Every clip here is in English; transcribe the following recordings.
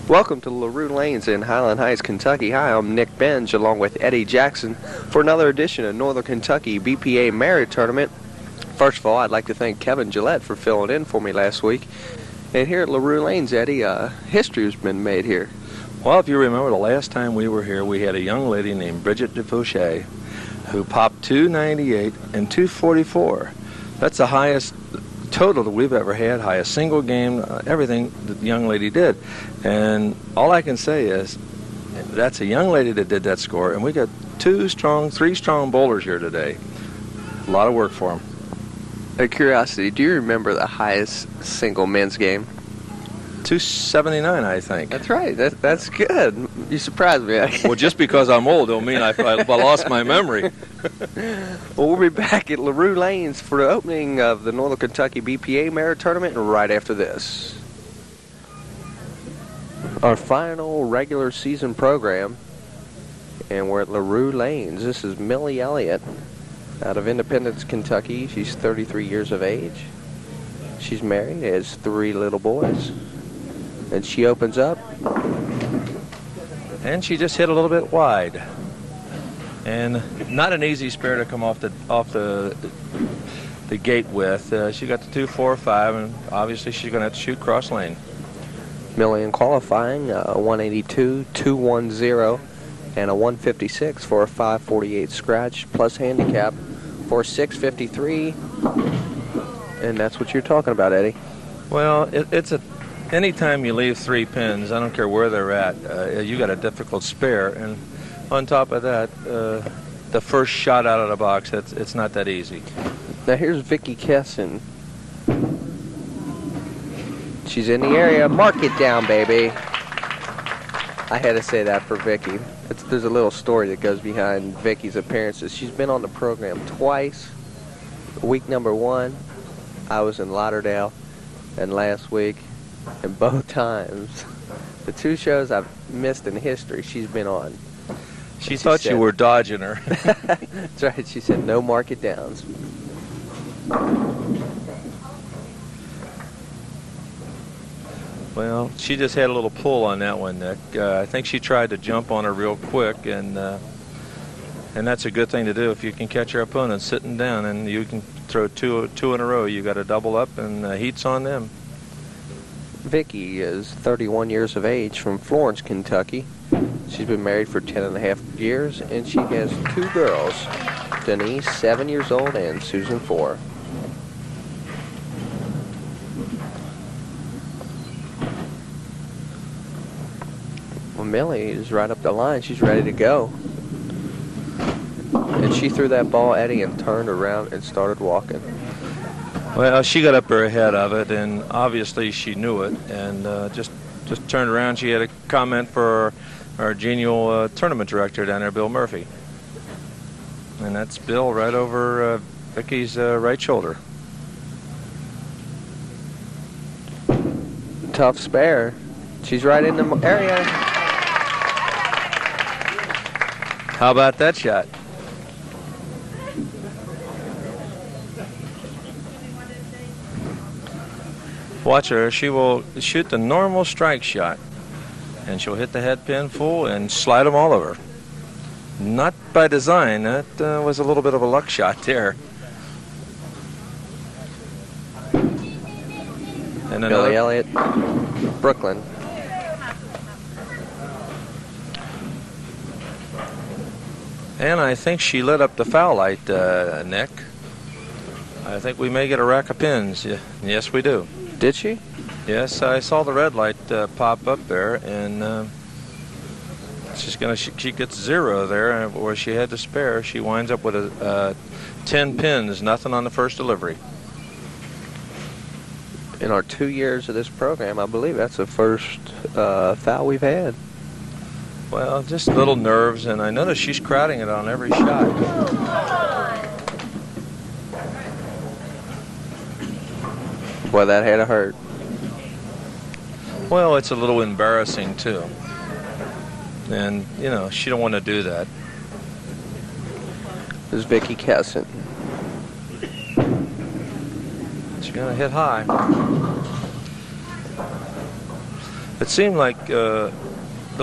Welcome to LaRu Lanes in Highland Heights, Kentucky. Hi, I'm Nick Benj along with Eddie Jackson for another edition of Northern Kentucky BPA Merit Tournament. First of all, I'd like to thank Kevin Gillette for filling in for me last week. And here at LaRu Lanes, Eddie, history has been made here. Well, if you remember the last time we were here, we had a young lady named Bridget DeFouché who popped 298 and 244. That's the highest total that we've ever had, highest single game, everything that the young lady did. And all I can say is that's a young lady that did that score, and we got three strong bowlers here today. A lot of work for them. Out of curiosity, do you remember the highest single men's game? 279, I think. That's right. That's good. You surprised me. Well, just because I'm old don't mean I lost my memory. Well, we'll be back at LaRu Lanes for the opening of the Northern Kentucky BPA Merit Tournament right after this. Our final regular season program, and we're at LaRu Lanes. This is Millie Elliot out of Independence, Kentucky. She's 33 years of age. She's married, has 3 little boys. And she opens up. And she just hit a little bit wide. And not an easy spare to come off the gate with. She got the 245, and obviously she's going to have to shoot cross lane. Millie in qualifying, 182, 210, and a 156 for a 548 scratch, plus handicap for 653. And that's what you're talking about, Eddie. Well, anytime you leave 3 pins, I don't care where they're at, you got a difficult spare. And on top of that, the first shot out of the box, it's not that easy. Now here's Vicki Kessen. She's in the area. Mark it down, baby. I had to say that for Vicki. There's a little story that goes behind Vicki's appearances. She's been on the program twice. Week number 1, I was in Lauderdale, and last week, and both times, the 2 shows I've missed in history, she's been on. She thought you were dodging her. That's right. She said no market downs. Well, she just had a little pull on that one, Nick. I think she tried to jump on her real quick, and that's a good thing to do if you can catch your opponent sitting down, and you can throw two in a row. You got to double up, and heat's on them. Vicki is 31 years of age from Florence, Kentucky. She's been married for 10.5 years, and she has 2 girls, Denise, 7 years old, and Susan, 4. Well, Millie is right up the line. She's ready to go. And she threw that ball, Eddie, and turned around and started walking. Well, she got up there ahead of it, and obviously she knew it, and just turned around. She had a comment for our genial tournament director down there, Bill Murphy. And that's Bill right over Vicki's right shoulder. Tough spare. She's right in the area. How about that shot? Watch her. She will shoot the normal strike shot, and she'll hit the head pin full and slide them all over. Not by design. That was a little bit of a luck shot there. And Millie Elliot, Brooklyn. And I think she lit up the foul light, Nick. I think we may get a rack of pins. Yes, we do. Did she? Yes, I saw the red light pop up there, and she gets 0 there, where she had to spare. She winds up with 10 pins, nothing on the first delivery. In our 2 years of this program, I believe that's the first foul we've had. Well, just little nerves, and I notice she's crowding it on every shot. Boy, that had to hurt. Well, it's a little embarrassing, too. And, you know, she don't want to do that. This is Vicki Kessen. She's going to hit high. It seemed like the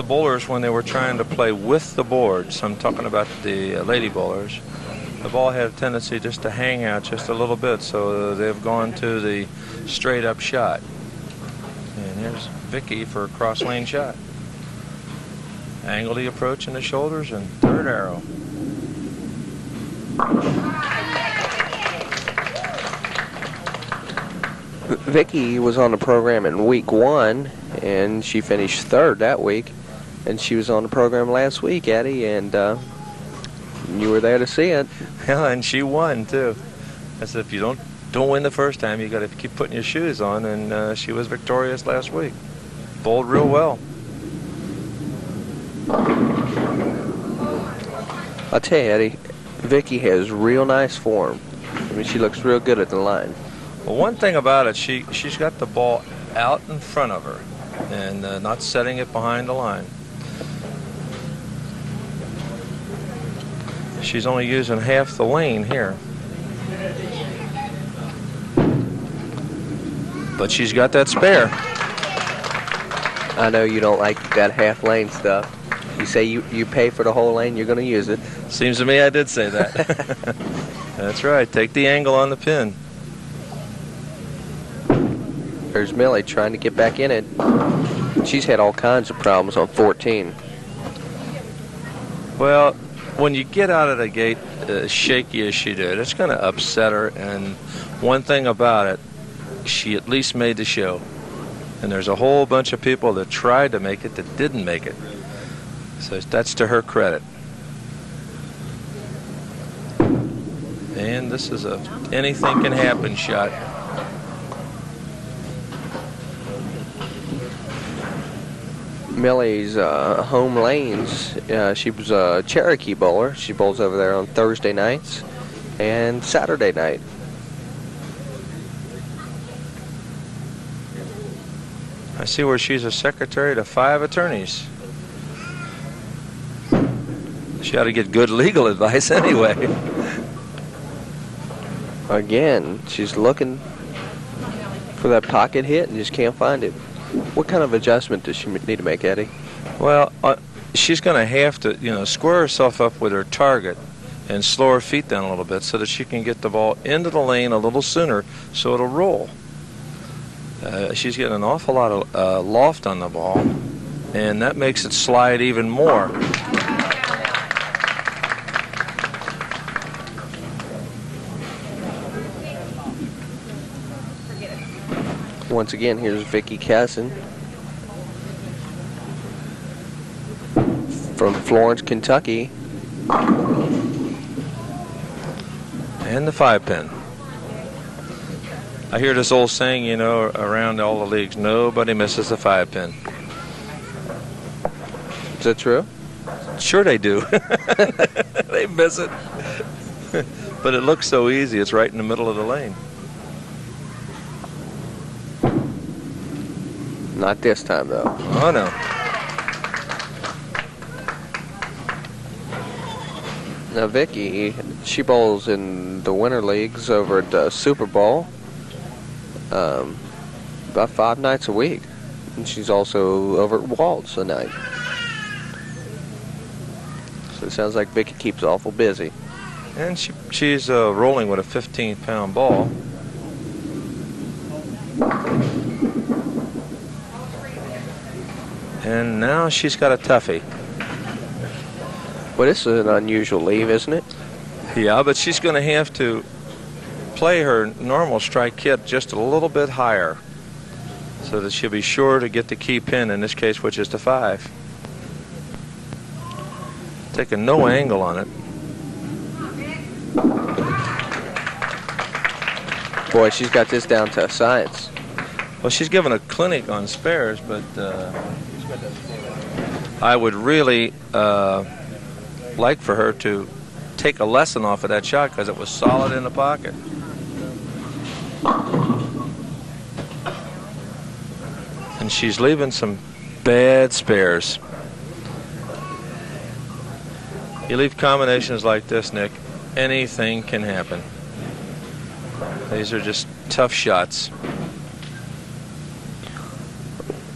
bowlers, when they were trying to play with the boards, I'm talking about the lady bowlers, the ball had a tendency just to hang out just a little bit, so they've gone to the straight up shot. And here's Vicki for a cross lane shot. Angle the approach in the shoulders and third arrow. Vicki was on the program in week 1, and she finished 3rd that week. And she was on the program last week, Eddie, and you were there to see it. Yeah, and she won too. I said, if you don't win the first time, you got to keep putting your shoes on, and she was victorious last week. Bowled real well. I'll tell you, Eddie, Vicki has real nice form. I mean, she looks real good at the line. Well, one thing about it, she's got the ball out in front of her and not setting it behind the line. She's only using half the lane here. But she's got that spare. I know you don't like that half lane stuff. You say you pay for the whole lane, you're going to use it. Seems to me I did say that. That's right. Take the angle on the pin. There's Millie trying to get back in it. She's had all kinds of problems on 14. Well, when you get out of the gate shaky as she did, it's going to upset her. And one thing about it, she at least made the show. And there's a whole bunch of people that tried to make it that didn't make it. So that's to her credit. And this is a anything can happen shot. Millie's home lanes, she was a Cherokee bowler. She bowls over there on Thursday nights and Saturday night. I see where she's a secretary to 5 attorneys. She ought to get good legal advice anyway. Again, she's looking for that pocket hit and just can't find it. What kind of adjustment does she need to make, Eddie? Well, she's going to have to, square herself up with her target and slow her feet down a little bit so that she can get the ball into the lane a little sooner so it'll roll. She's getting an awful lot of loft on the ball, and that makes it slide even more. Once again, here's Vicki Kessen from Florence, Kentucky. And the 5-pin. I hear this old saying, around all the leagues, nobody misses the 5-pin. Is that true? Sure they do. They miss it. But it looks so easy. It's right in the middle of the lane. Not this time, though. Oh, no. Now, Vicki, she bowls in the winter leagues over at the Super Bowl about 5 nights a week. And she's also over at Waltz a night. So it sounds like Vicki keeps awful busy. And she's rolling with a 15-pound ball. And now she's got a toughie. Well, this is an unusual leave, isn't it? Yeah, but she's going to have to play her normal strike hit just a little bit higher so that she'll be sure to get the key pin, in this case, which is the 5. Taking no angle on it. Boy, she's got this down to a science. Well, she's given a clinic on spares, but I would really like for her to take a lesson off of that shot because it was solid in the pocket. And she's leaving some bad spares. You leave combinations like this, Nick, anything can happen. These are just tough shots.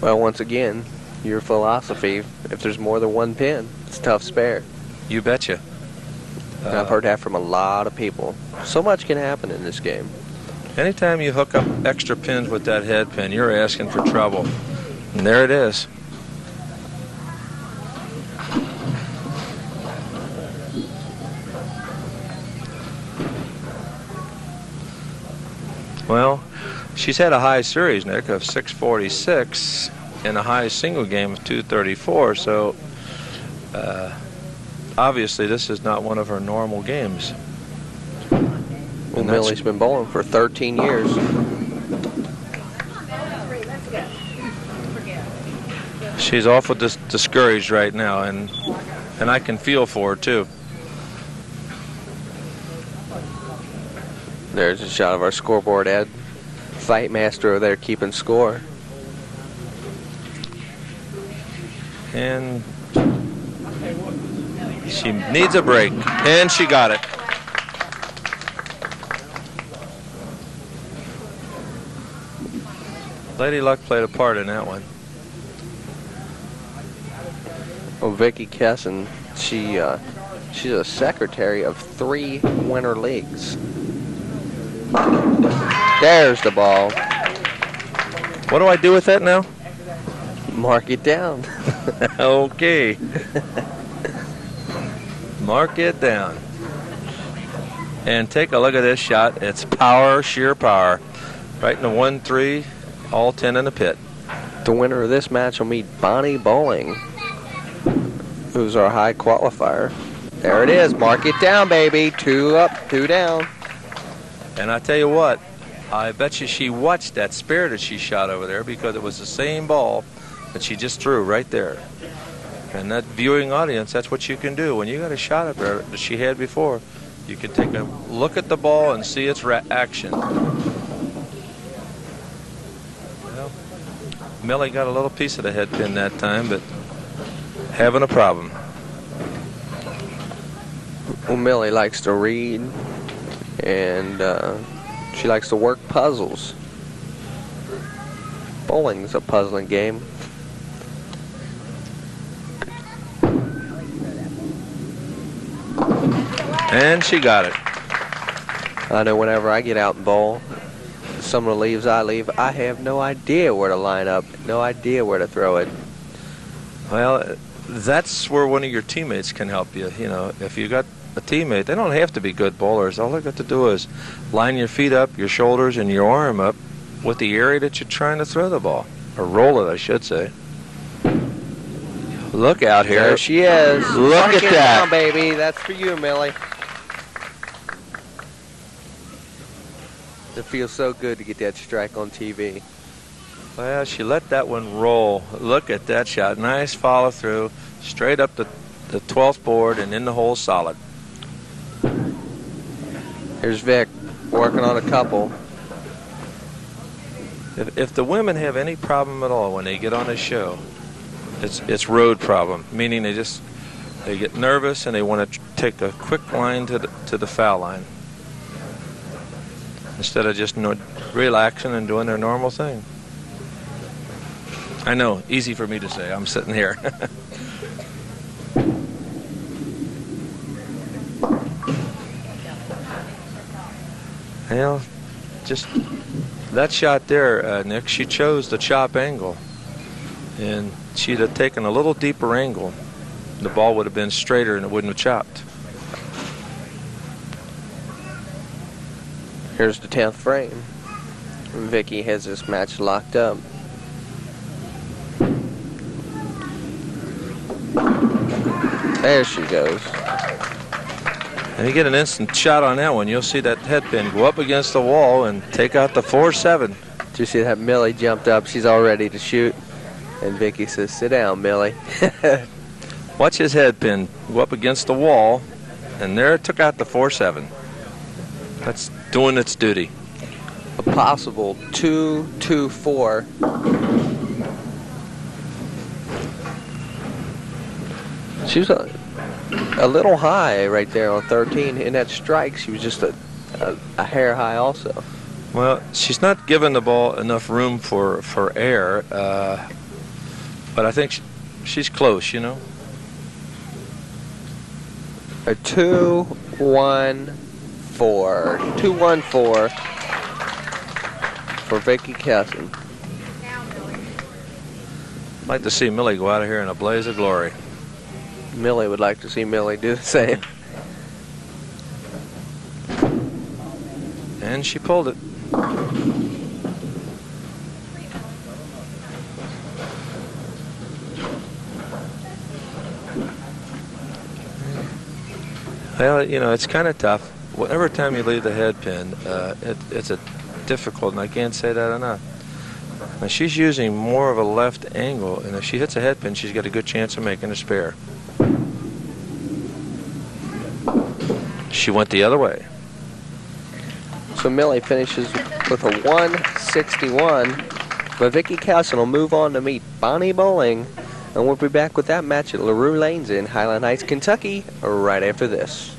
Well, once again, your philosophy, if there's more than one pin, it's tough spare. You betcha. And I've heard that from a lot of people. So much can happen in this game. Anytime you hook up extra pins with that head pin, you're asking for trouble. And there it is. Well, she's had a high series, Nick, of 646 and a high single game of 234, so obviously this is not one of her normal games. Well, Millie's been bowling for 13 years. She's awful discouraged right now, and I can feel for her too. There's a shot of our scoreboard, Ed. Fight master over there keeping score. And she needs a break, and she got it. Lady Luck played a part in that one. Well, Vicki Kessen, she's a secretary of 3 winter leagues. There's the ball. What do I do with that now? Mark it down. Okay. Mark it down. And take a look at this shot. It's power, sheer power. Right in the 1-3, all 10 in the pit. The winner of this match will meet Bonnie Bowling, who's our high qualifier. There it is. Mark it down, baby. 2 up, 2 down. And I tell you what, I bet you she watched that spare that she shot over there, because it was the same ball that she just threw right there. And that viewing audience, that's what you can do. When you got a shot up there that she had before, you can take a look at the ball and see its action. Well, Millie got a little piece of the head pin that time, but having a problem. Well, Millie likes to read, and she likes to work puzzles. Bowling's a puzzling game. And she got it. I know whenever I get out and bowl, some of the leaves I leave, I have no idea where to line up, no idea where to throw it. Well, that's where one of your teammates can help you. You know, if you got a teammate, they don't have to be good bowlers. All they got to do is line your feet up, your shoulders, and your arm up with the area that you're trying to throw the ball. Or roll it, I should say. Look out here. There she is. Look Mark at it that. down, baby. That's for you, Millie. It feels so good to get that strike on TV. Well, she let that one roll. Look at that shot. Nice follow through. Straight up the 12th board and in the hole solid. Here's Vic working on a couple. If the women have any problem at all when they get on a show, it's road problem, meaning they get nervous and they want to take a quick line to the foul line instead of just relaxing and doing their normal thing. I know, easy for me to say. I'm sitting here. Well, just that shot there, Nick, she chose the chop angle. And she'd have taken a little deeper angle. The ball would have been straighter and it wouldn't have chopped. Here's the 10th frame. Vicki has this match locked up. There she goes. And you get an instant shot on that one. You'll see that head pin go up against the wall and take out the 4-7. Did you see that? Millie jumped up. She's all ready to shoot. And Vicki says, sit down, Millie. Watch his head pin go up against the wall. And there it took out the 4-7. That's doing its duty. A possible 2-2-4. She was a little high right there on 13. In that strike, she was just a hair high also. Well, she's not giving the ball enough room for air. But I think she's close, you know. A 2-1-4. 2-1-4 for Vicki Kessen. I'd like to see Millie go out of here in a blaze of glory. Millie would like to see Millie do the same. And she pulled it. Well, you know, it's kind of tough. Whatever time you leave the head pin, it's a difficult, and I can't say that enough. Now, she's using more of a left angle, and if she hits a head pin, she's got a good chance of making a spare. She went the other way. So Millie finishes with a 161, but Vicki Kessen will move on to meet Bonnie Bowling, and we'll be back with that match at LaRu Lanes in Highland Heights, Kentucky, right after this.